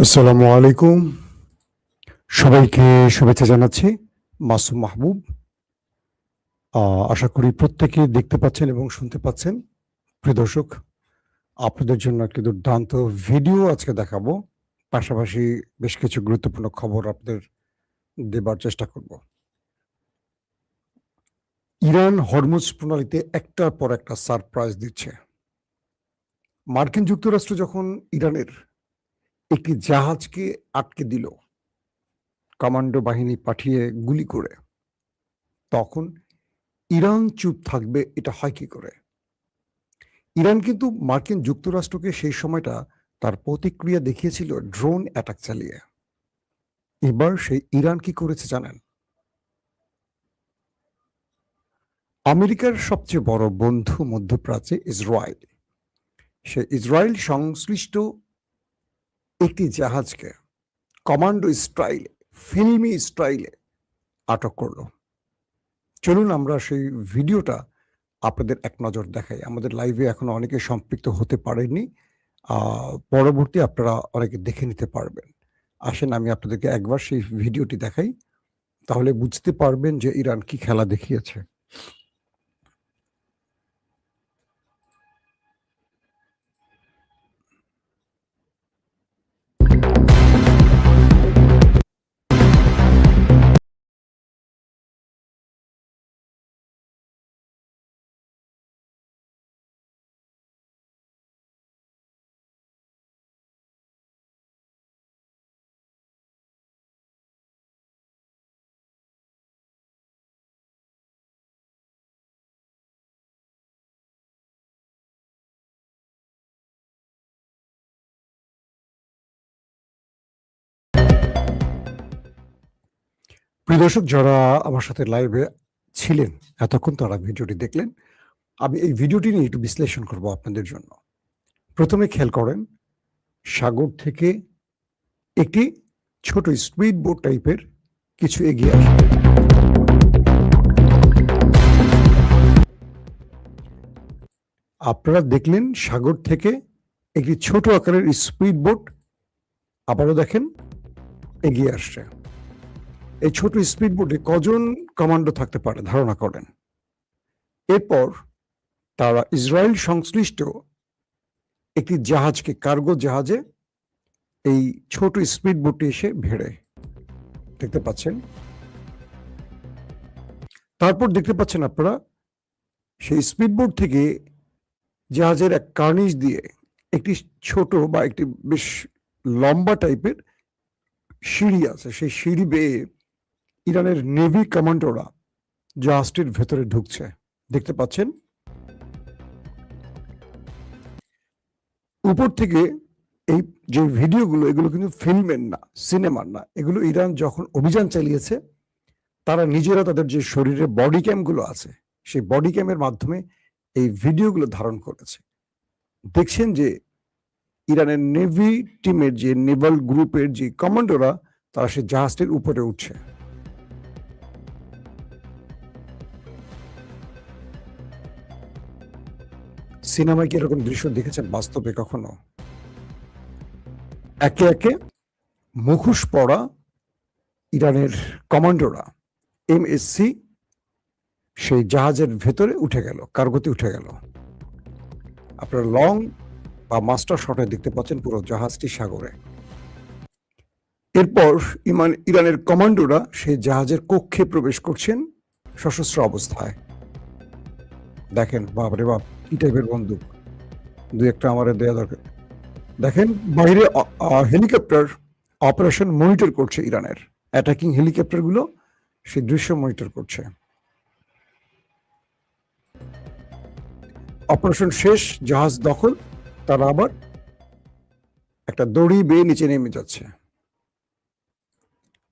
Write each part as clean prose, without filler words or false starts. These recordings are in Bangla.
আসসালামু আলাইকুম। সবাইকে শুভেচ্ছা জানাচ্ছি। মাসুম মাহবুব। আ আশা করি প্রত্যেকে দেখতে পাচ্ছেন এবং শুনতে পাচ্ছেন। প্রিয় দর্শক, আপনাদের জন্য একটি দুর্দান্ত ভিডিও আজকে দেখাবো। পাশাপাশি বেশ কিছু গুরুত্বপূর্ণ খবর আপনাদের দেবার চেষ্টা করব। ইরান হরমুজ প্রণালীতে একটার পর একটা সারপ্রাইজ দিচ্ছে। মার্কিন যুক্তরাষ্ট্র যখন ইরানের একটি জাহাজকে আটকে দিল, কমান্ডো বাহিনী পাঠিয়ে গুলি করে, তখন ইরান চুপ থাকবে এটা হয় কি করে? ইরান কিন্তু মার্কিন যুক্তরাষ্ট্রকে সেই সময়টা তার প্রতিক্রিয়া দেখিয়েছিল ড্রোন অ্যাটাক চালিয়ে। এবার সেই ইরান কি করেছে জানেন? আমেরিকার সবচেয়ে বড় বন্ধু মধ্যপ্রাচ্যে ইসরায়েল। সে ইসরায়েল সংশ্লিষ্ট একটি জাহাজকে কমান্ডো স্টাইলে, ফিল্মি স্টাইলে আটক করলো। চলুন আমরা সেই ভিডিওটা আপনাদের এক নজর দেখাই। আমাদের লাইভে এখনো অনেকে সম্পৃক্ত হতে পারেননি। পরবর্তী আপনারা অনেকে দেখে নিতে পারবেন। আসেন আমি আপনাদেরকে একবার সেই ভিডিওটি দেখাই। তাহলে বুঝতে পারবেন যে ইরান কি খেলা দেখিয়েছে। প্রিয় দর্শক, যারা আমার সাথে লাইভে ছিলেন এতক্ষণ তারা ভিডিওটি দেখলেন। আমি এই ভিডিওটি নিয়ে একটু বিশ্লেষণ করব আপনাদের জন্য। প্রথমে খেয়াল করেন, সাগর থেকে একটি ছোট স্পিড বোট টাইপের কিছু এগিয়ে আসে। আপনারা দেখলেন সাগর থেকে একটি ছোট আকারের স্পিড বোট আবারও দেখেন এগিয়ে আসছে। এই ছোট স্পিড বোটে কজন কমান্ডো থাকতে পারে ধারণা করেন? এরপর তারা ইসরায়েল সংশ্লিষ্ট একটি জাহাজকে, কার্গো জাহাজে এই ছোট স্পিড বোটে এসে ভিড়ে। দেখতে পাচ্ছেন? তারপর দেখতে পাচ্ছেন আপনারা সেই স্পিড বোট থেকে জাহাজের এক কার্নিশ দিয়ে একটি ছোট বা একটি বেশ লম্বা টাইপের সিঁড়ি আছে। সেই সিঁড়ি বেয়ে ইরানের নেভি কমান্ডোরা জাহাজটির ভেতরে ঢুকছে। দেখতে পাচ্ছেন? উপর থেকে এই যে ভিডিওগুলো, এগুলো কিন্তু ফিল্মের না, সিনেমার না। এগুলো ইরান যখন অভিযান চালিয়েছে, তারা নিজেরা তাদের যে শরীরে বডি ক্যামগুলো আছে, সেই বডি ক্যামের মাধ্যমে এই ভিডিওগুলো ধারণ করেছে। দেখছেন যে ইরানের নেভি টিমের যে নেভাল গ্রুপের যে কমান্ডোরা, তারা সেই জাহাজটির উপরে উঠছে। সিনেমায় কি এরকম দৃশ্য দেখেছেন বাস্তবে কখনো? একে একে মুখোশ পরা ইরানের কমান্ডোরা এমএসসি সেই জাহাজের ভেতরে উঠে গেল, কার্গোতে উঠে গেল। আপনারা লং বা মাস্টার শটে দেখতে পাচ্ছেন পুরো জাহাজটি সাগরে। এরপর ইরানের কমান্ডোরা সেই জাহাজের কক্ষে প্রবেশ করছেন সশস্ত্র অবস্থায়। দেখেন, বাপরে বাপ, কি টাইপের বন্দুক! দুই একটা আমারে দেয়া দরকার। দেখেন বাইরে হেলিকপ্টার অপারেশন মনিটর করছে ইরানের। অ্যাটাকিং হেলিকপ্টারগুলো সেই দৃশ্য মনিটর করছে। অপারেশন শেষ, জাহাজ দখল, তারা আবার একটা দড়ি বেয়ে নিচে নেমে যাচ্ছে।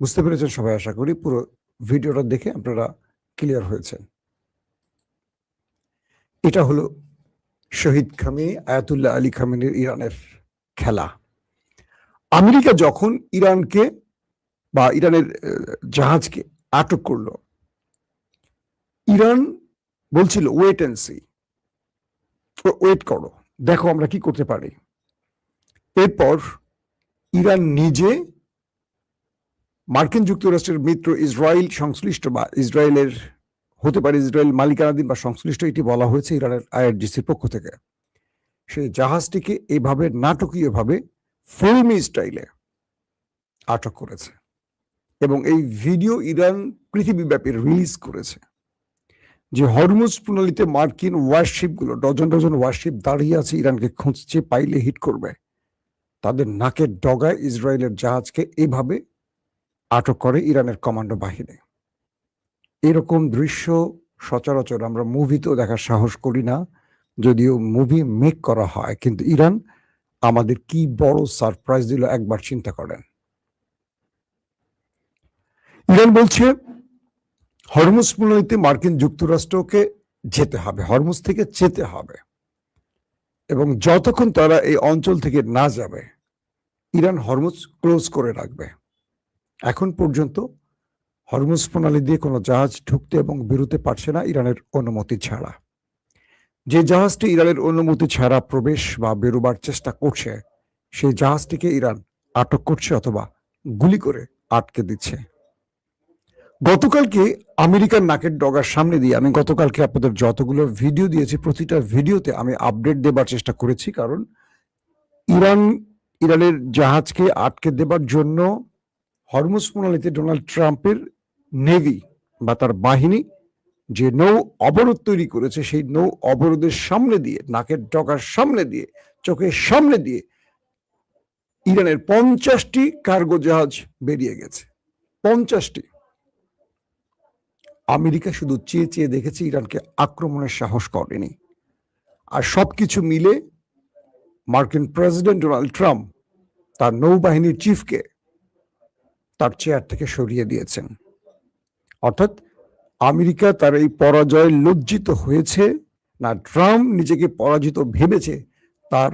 বুঝতে পেরেছেন সবাই? আশা করি পুরো ভিডিওটা দেখে আপনারা ক্লিয়ার হয়েছেন। এটা হলো শহীদ খামেনি, আয়াতুল্লাহ আলী খামেনির ইরানের খেলা। আমেরিকা যখন ইরানকে বা ইরানের জাহাজকে আটক করলো, ইরান বলছিল ওয়েট অ্যান্ড সি, ওয়েট করো, দেখো আমরা কি করতে পারি। এরপর ইরান নিজে মার্কিন যুক্তরাষ্ট্রের মিত্র ইসরায়েল সংশ্লিষ্ট বা ইসরায়েলের হতে পারে ইসরায়েল মালিকানাধীন বা সংশ্লিষ্ট, এটি বলা হয়েছে ইরানের আইআরজিসির পক্ষ থেকে, সেই জাহাজটিকে এইভাবে নাটকীয়ভাবে ফিল্মি স্টাইলে আটক করেছে এবং এই ভিডিও ইরান পৃথিবীব্যাপী রিলিজ করেছে। যে হরমুজ প্রণালীতে মার্কিন ওয়ারশিপগুলো ডজন ডজন ওয়ারশিপ দাঁড়িয়ে আছে, ইরানকে খুঁজছে, পাইলে হিট করবে, তাদের নাকের ডগায় ইসরায়েলের জাহাজকে এভাবে আটক করে ইরানের কমান্ডো বাহিনী। এরকম দৃশ্য সচরাচর আমরা মুভিতেও দেখার সাহস করি না, যদিও মুভি মেক করা হয়, কিন্তু ইরান আমাদের কি বড় সারপ্রাইজ দিল একবার চিন্তা করেন। ইরান বলছে হরমুজ প্রণালীতে মার্কিন যুক্তরাষ্ট্রকে যেতে হবে, হরমুজ থেকে যেতে হবে, এবং যতক্ষণ তারা এই অঞ্চল থেকে না যাবে ইরান হরমুজ ক্লোজ করে রাখবে। এখন পর্যন্ত হরমুজ প্রণালী দিয়ে কোনো জাহাজ ঢুকতে এবং বেরোতে পারছে না ইরানের অনুমতি ছাড়া। যে জাহাজটি ইরানের অনুমতি ছাড়া প্রবেশ বা বেরোবার চেষ্টা করছে, সেই জাহাজটিকে ইরান আটক করছে অথবা গুলি করে আটকে দিচ্ছে। গতকালকে আমেরিকার নাকের ডগার সামনে দিয়ে আমি গতকালকে আপনাদের যতগুলো ভিডিও দিয়েছি প্রতিটা ভিডিওতে আমি আপডেট দেবার চেষ্টা করেছি, কারণ ইরানের জাহাজকে আটকে দেবার জন্য হরমুজ প্রণালীতে ডোনাল্ড ট্রাম্পের নেভি বা তার বাহিনী যে নৌ অবরোধ তৈরি করেছে, সেই নৌ অবরোধের সামনে দিয়ে, নাকের ডগার সামনে দিয়ে, চোখের সামনে দিয়ে ইরানের 50টি কার্গো জাহাজ বেরিয়ে গেছে। 50টি। আমেরিকা শুধু চেয়ে চেয়ে দেখেছে, ইরানকে আক্রমণের সাহস করেনি। আর সবকিছু মিলে মার্কিন প্রেসিডেন্ট ডোনাল্ড ট্রাম্প তার নৌবাহিনীর চিফকে তার চেয়ার থেকে সরিয়ে দিয়েছেন। অর্থাৎ আমেরিকা তার এই পরাজয় লজ্জিত হয়েছে না, ট্রাম্প নিজেকে পরাজিত ভেবেছে, তার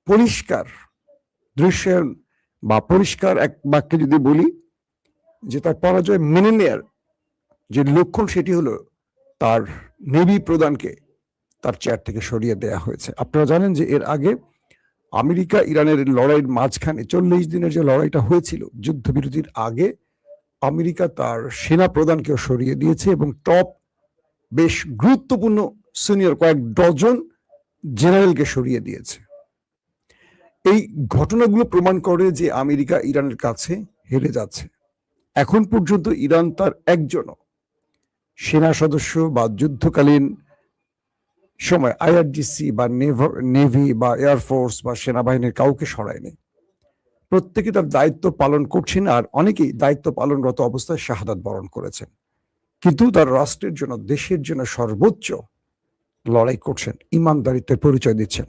পরিষ্কার দৃশ্যায়ন বা পরিষ্কার এক বাক্যে যদি বলি যে তার পরাজয় মেনে নেয়ার যে লক্ষণ, সেটি হলো তার নেভি প্রধানকে তার চেয়ার থেকে সরিয়ে দেয়া হয়েছে। আপনারা জানেন যে এর আগে আমেরিকা ইরানের লড়াইয়ের মাঝখানে 40 দিনের যে লড়াইটা হয়েছিল যুদ্ধবিরতির আগে, আমেরিকা তার সেনা প্রধানকেও সরিয়ে দিয়েছে এবং টপ বেশ গুরুত্বপূর্ণ সিনিয়র কয়েক ডজন জেনারেলকে সরিয়ে দিয়েছে। এই ঘটনাগুলো প্রমাণ করে যে আমেরিকা ইরানের কাছে হেরে যাচ্ছে। এখন পর্যন্ত ইরান তার একজনও সেনা সদস্য বা যুদ্ধকালীন সময় আইআরজিসি বা নেভি বা এয়ারফোর্স বা সেনাবাহিনীর কাউকে সরায়নি। প্রত্যেকে তার দায়িত্ব পালন করছেন, আর অনেকেই দায়িত্ব পালনরত অবস্থায় শাহাদাত বরণ করেছেন, কিন্তু তার রাষ্ট্রের জন্য, দেশের জন্য সর্বোচ্চ লড়াই করছেন, ইমানদারিত্বের পরিচয় দিচ্ছেন।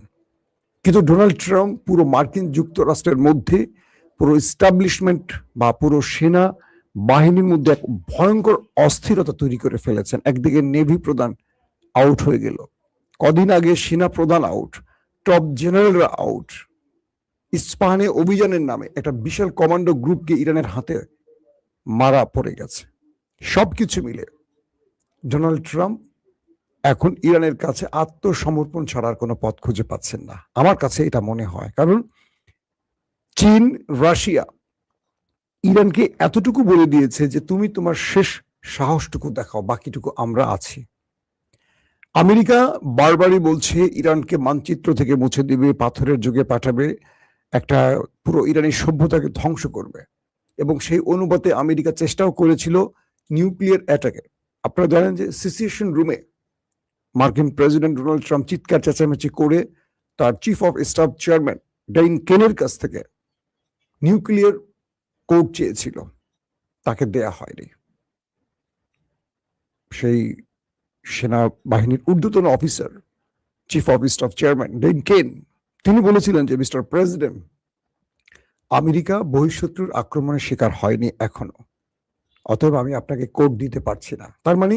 কিন্তু ডোনাল্ড ট্রাম্প পুরো মার্কিন যুক্তরাষ্ট্রের মধ্যে পুরো এস্টাবলিশমেন্ট বা পুরো সেনা বাহিনীর মধ্যে এক ভয়ঙ্কর অস্থিরতা তৈরি করে ফেলেছেন। একদিকে নেভি প্রধান আউট হয়ে গেল, কদিন আগে সেনা প্রধান আউট, টপ জেনারেলরা আউট, ইস্পাহানে অভিযানের নামে একটা বিশাল কমান্ডো গ্রুপকে ইরানের হাতে মারা পড়ে গেছে। সবকিছু মিলে ডোনাল্ড ট্রাম্প এখন ইরানের কাছে আত্মসমর্পণ ছাড়ার কোনো পথ খুঁজে পাচ্ছেন না, আমার কাছে এটা মনে হয়। কারণ চীন, রাশিয়া ইরানকে এতটুকু বলে দিয়েছে যে তুমি তোমার শেষ সাহসটুকু দেখাও, বাকিটুকু আমরা আছি। আমেরিকা বারবারই বলছে ইরানকে মানচিত্র থেকে মুছে দিবে, পাথরের যুগে পাঠাবে, একটা পুরো ইরানি সভ্যতাকে ধ্বংস করবে, এবং সেই অনুপাতে আমেরিকা চেষ্টাও করেছিল নিউক্লিয়ার অ্যাটাকে। আপনারা জানেন যে সিচুয়েশন রুমে মার্কিন প্রেসিডেন্ট ডোনাল্ড ট্রাম্প চিৎকার চেঁচামেচি করে তার চিফ অফ স্টাফ চেয়ারম্যান ডেইন কেনের কাছ থেকে নিউক্লিয়ার কোড চেয়েছিল, তাকে দেয়া হয়নি। সেই সেনাবাহিনীর ঊর্ধ্বতন officer chief of staff chairman Dan Caine, তিনি বলেছিলেন যে মিস্টার প্রেসিডেন্ট, আমেরিকা বহিঃশত্রুর আক্রমণের শিকার হয়নি এখনো, অতএব আমি আপনাকে কোড দিতে পারছি না। তার মানে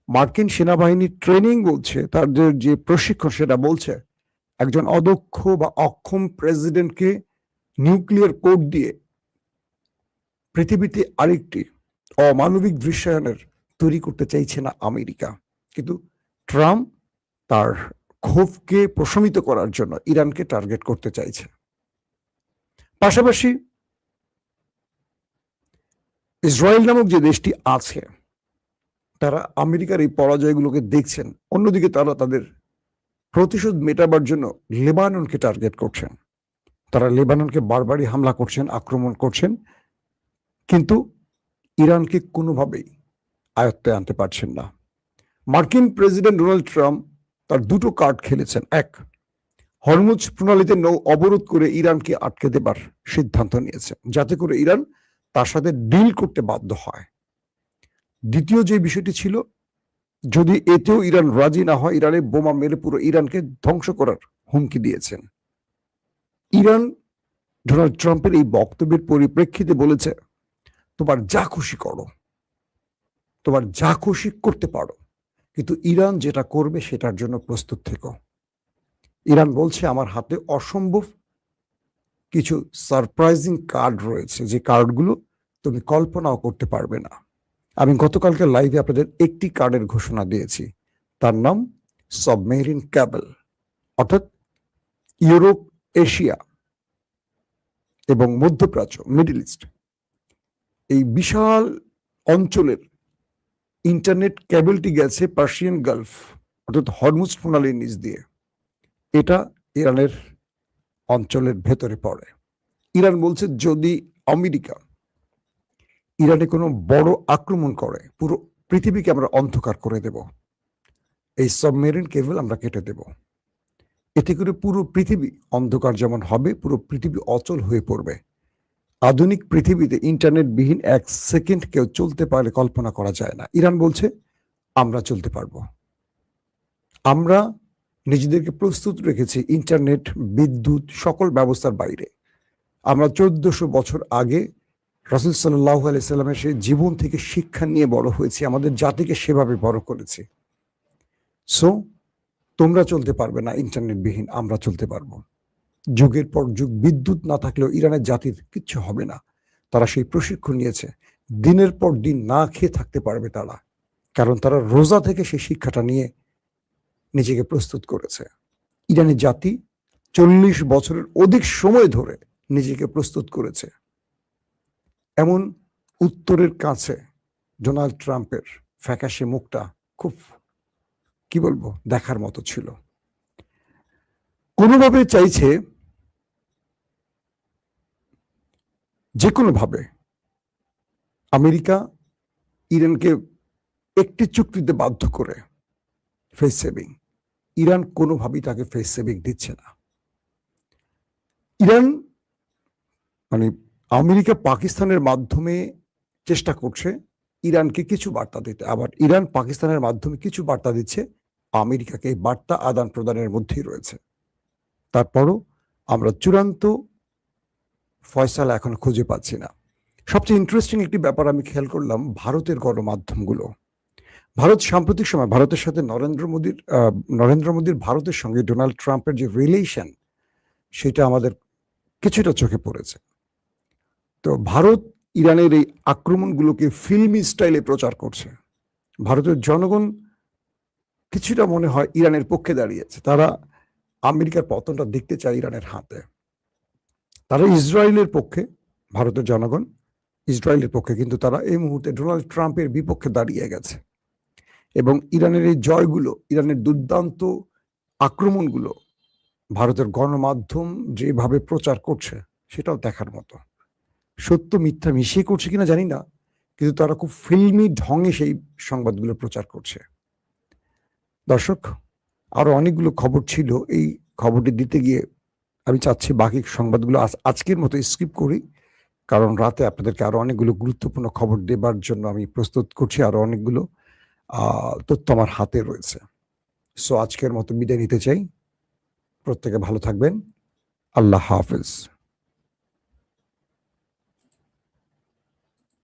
মার্কিন সেনাবাহিনীর ট্রেনিং বলছে, তাদের যে প্রশিক্ষণ সেটা বলছে একজন অদক্ষ বা অক্ষম প্রেসিডেন্টকে নিউক্লিয়ার কোড দিয়ে পৃথিবীতে আরেকটি অমানবিক দৃশ্যায়নের তৈরি করতে চাইছে না আমেরিকা। কিন্তু ট্রাম্প তার ক্ষোভকে প্রশমিত করার জন্য ইরানকে টার্গেট করতে চাইছে। পাশাপাশি ইসরায়েল নামক যে দেশটি আছে, তারা আমেরিকার এই পরাজয়গুলোকে দেখছেন। অন্যদিকে তারা তাদের প্রতিশোধ মেটাবার জন্য লেবাননকে টার্গেট করছেন। তারা লেবাননকে বারবারই হামলা করছেন, আক্রমণ করছেন, কিন্তু ইরানকে কোনোভাবেই আয়ত্তে আনতে পারছেন না। মার্কিন প্রেসিডেন্ট ডোনাল্ড ট্রাম্প তার দুটো কার্ড খেলেছেন। এক, হরমুজ প্রণালীতে নৌ অবরোধ করে ইরানকে আটকে দেবার সিদ্ধান্ত নিয়েছেন, যাতে করে ইরান তার সাথে ডিল করতে বাধ্য হয়। দ্বিতীয় যে বিষয়টি ছিল, যদি এতেও ইরান রাজি না হয়, ইরানে বোমা মেরে পুরো ইরানকে ধ্বংস করার হুমকি দিয়েছেন। ইরান ডোনাল্ড ট্রাম্পের এই বক্তব্যের পরিপ্রেক্ষিতে বলেছে, তোমার যা খুশি করো, তোমার যা খুশি করতে পারো, কিন্তু ইরান যেটা করবে সেটার জন্য প্রস্তুত থেকো। ইরান বলছে, আমার হাতে অসম্ভব কিছু সারপ্রাইজিং কার্ড রয়েছে, যে কার্ডগুলো তুমি কল্পনাও করতে পারবে না। আমি গতকালকে লাইভে আপনাদের একটি কার্ডের ঘোষণা দিয়েছি, তার নাম সাবমেরিন ক্যাবল, অর্থাৎ ইউরোপ, এশিয়া এবং মধ্যপ্রাচ্য, মিডল ইস্ট, এই বিশাল অঞ্চলের ইন্টারনেট কেবলটি গেছে পার্সিয়ান গালফ অর্থাৎ হরমুজ প্রণালীর নিচ দিয়ে। এটা ইরানের অঞ্চলের ভেতরে পড়ে। ইরান বলছে, যদি আমেরিকা ইরানে কোনো বড় আক্রমণ করে, পুরো পৃথিবীকে আমরা অন্ধকার করে দেব। এই সাবমেরিন কেবল আমরা কেটে দেব। এতে করে পুরো পৃথিবী অন্ধকার যেমন হবে, পুরো পৃথিবী অচল হয়ে পড়বে। আধুনিক পৃথিবীতে ইন্টারনেটবিহীন 1 সেকেন্ড কেউ চলতে পারে কল্পনা করা যায় না। ইরান বলছে, আমরা চলতে পারবো। আমরা নিজেদেরকে প্রস্তুত রেখেছি ইন্টারনেট, বিদ্যুৎ, সকল ব্যবস্থার বাইরে। আমরা 1400 বছর আগে রাসূল সাল্লাল্লাহু আলাইহি সাল্লামের সেই জীবন থেকে শিক্ষা নিয়ে বড় হয়েছি, আমাদের জাতিকে সেভাবে বড় করেছি। সো তোমরা চলতে পারবে না ইন্টারনেটবিহীন, আমরা চলতে পারবো। যুগের পর যুগ বিদ্যুৎ না থাকলেও ইরানের জাতির কিচ্ছু হবে না। তারা সেই প্রশিক্ষণ নিয়েছে। দিনের পর দিন না খেয়ে থাকতে পারবে তারা, কারণ তারা রোজা থেকে সেই শিক্ষাটা নিয়ে নিজেকে প্রস্তুত করেছে। ইরানি জাতি 40 বছরের অধিক সময় ধরে নিজেকে প্রস্তুত করেছে। এমন উত্তরের কাছে ডোনাল্ড ট্রাম্পের ফ্যাকাশে মুখটা খুব, কি বলবো, দেখার মতো ছিল। কোনোভাবে চাইছে যে কোনোভাবে আমেরিকা ইরানকে একটি চুক্তিতে বাধ্য করে ফেস সেভিং। ইরান কোনোভাবেই তাকে ফেস সেভিং দিচ্ছে না। ইরান মানে আমেরিকা পাকিস্তানের মাধ্যমে চেষ্টা করছে ইরানকে কিছু বার্তা দিতে, আবার ইরান পাকিস্তানের মাধ্যমে কিছু বার্তা দিচ্ছে আমেরিকাকে। এই বার্তা আদান প্রদানের মধ্যেই রয়েছে। তারপরও আমরা চূড়ান্ত ফয়সালা এখন খুঁজে পাচ্ছি না। সবচেয়ে ইন্টারেস্টিং একটি ব্যাপার আমি খেয়াল করলাম, ভারতের গণমাধ্যমগুলো। ভারত সাম্প্রতিক সময়, ভারতের সাথে নরেন্দ্র মোদীর ভারতের সঙ্গে ডোনাল্ড ট্রাম্পের যে রিলেশন, সেটা আমাদের কিছুটা চোখে পড়েছে। তো ভারত ইরানের এই আক্রমণগুলোকে ফিল্মি স্টাইলে প্রচার করছে। ভারতের জনগণ কিছুটা মনে হয় ইরানের পক্ষে দাঁড়িয়েছে। তারা আমেরিকার পতনটা দেখতে চায় ইরানের হাতে। তারা ইসরায়েলের পক্ষে, ভারতের জনগণ ইসরায়েলের পক্ষে, কিন্তু তারা এই মুহূর্তে ডোনাল্ড ট্রাম্পের বিপক্ষে দাঁড়িয়ে গেছে। এবং ইরানের এই জয়গুলো, ইরানের দুর্দান্ত আক্রমণগুলো ভারতের গণমাধ্যম যেভাবে প্রচার করছে, সেটাও দেখার মতো। সত্য মিথ্যা মিশিয়ে করছে কিনা জানি না, কিন্তু তারা খুব ফিল্মি ঢঙে সেই সংবাদগুলো প্রচার করছে। দর্শক, আরো অনেকগুলো খবর ছিল, এই খবরটি দিতে গিয়ে আমি চাচ্ছি বাকি সংবাদগুলো আজকের মতো স্কিপ করি, কারণ রাতে আপনাদেরকে আরো অনেকগুলো গুরুত্বপূর্ণ খবর দেবার জন্য আমি প্রস্তুত করছি। আরো অনেকগুলো তথ্য আমার হাতে রয়েছে। সো আজকের মতো বিদায় নিতে চাই। প্রত্যেকে ভালো থাকবেন। আল্লাহ হাফেজ।